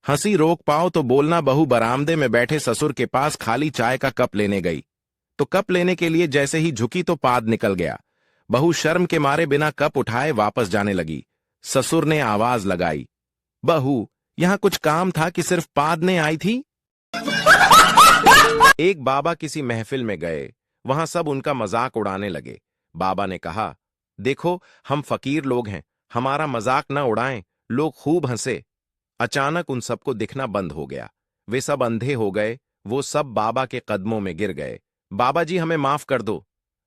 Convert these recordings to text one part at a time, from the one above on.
हंसी रोक पाओ तो बोलना। बहू बरामदे में बैठे ससुर के पास खाली चाय का कप लेने गई तो कप लेने के लिए जैसे ही झुकी तो पाद निकल गया। बहू शर्म के मारे बिना कप उठाए वापस जाने लगी। ससुर ने आवाज लगाई, बहू यहां कुछ काम था कि सिर्फ पादने आई थी? एक बाबा किसी महफिल में गए, वहां सब उनका मजाक उड़ाने लगे। बाबा ने कहा, देखो हम फकीर लोग हैं, हमारा मजाक न उड़ाएं। लोग खूब हंसे। अचानक उन सबको दिखना बंद हो गया। वे सब अंधे हो गए। वो सब बाबा के कदमों में गिर गए। बाबा जी हमें माफ कर दो।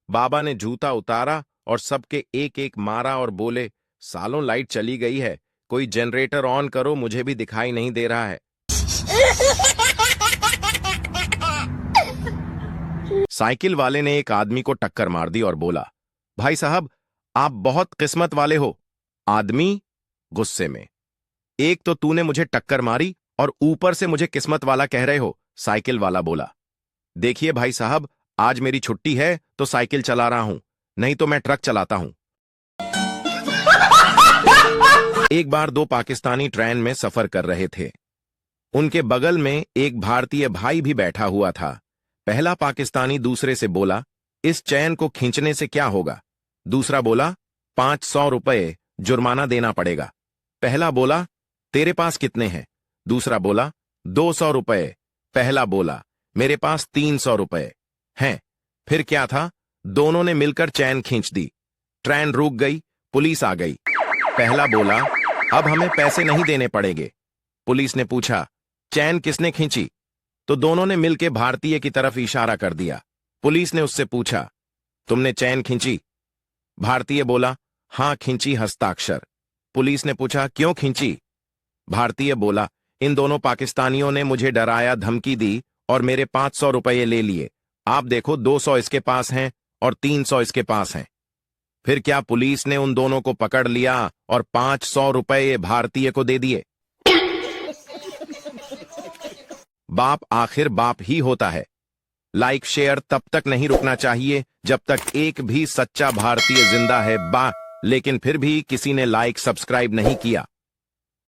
बाबा ने जूता उतारा और सबके एक एक मारा और बोले, सालों लाइट चली गई है, कोई जनरेटर ऑन करो, मुझे भी दिखाई नहीं दे रहा है। साइकिल वाले ने एक आदमी को टक्कर मार दी और बोला, भाई साहब आप बहुत किस्मत वाले हो। आदमी गुस्से में, एक तो तूने मुझे टक्कर मारी और ऊपर से मुझे किस्मत वाला कह रहे हो। साइकिल वाला बोला, देखिए भाई साहब आज मेरी छुट्टी है तो साइकिल चला रहा हूं, नहीं तो मैं ट्रक चलाता हूं। एक बार दो पाकिस्तानी ट्रेन में सफर कर रहे थे। उनके बगल में एक भारतीय भाई भी बैठा हुआ था। पहला पाकिस्तानी दूसरे से बोला, इस चैन को खींचने से क्या होगा? दूसरा बोला, 500 रुपये जुर्माना देना पड़ेगा। पहला बोला, तेरे पास कितने हैं? दूसरा बोला, 200 रुपये। पहला बोला, मेरे पास 300 रुपये हैं। फिर क्या था, दोनों ने मिलकर चैन खींच दी। ट्रेन रुक गई, पुलिस आ गई। पहला बोला, अब हमें पैसे नहीं देने पड़ेंगे। पुलिस ने पूछा, चैन किसने खींची? तो दोनों ने मिलकर भारतीय की तरफ इशारा कर दिया। पुलिस ने उससे पूछा, तुमने चैन खींची? भारतीय बोला, हां खींची, हस्ताक्षर। पुलिस ने पूछा, क्यों खींची? भारतीय बोला, इन दोनों पाकिस्तानियों ने मुझे डराया, धमकी दी और मेरे 500 रुपये ले लिए। आप देखो 200 इसके पास हैं और 300 इसके पास हैं। फिर क्या पुलिस ने उन दोनों को पकड़ लिया और 500 रुपये भारतीय को दे दिए। बाप आखिर बाप ही होता है। लाइक शेयर तब तक नहीं रुकना चाहिए जब तक एक भी सच्चा भारतीय जिंदा है। लेकिन फिर भी किसी ने लाइक सब्सक्राइब नहीं किया।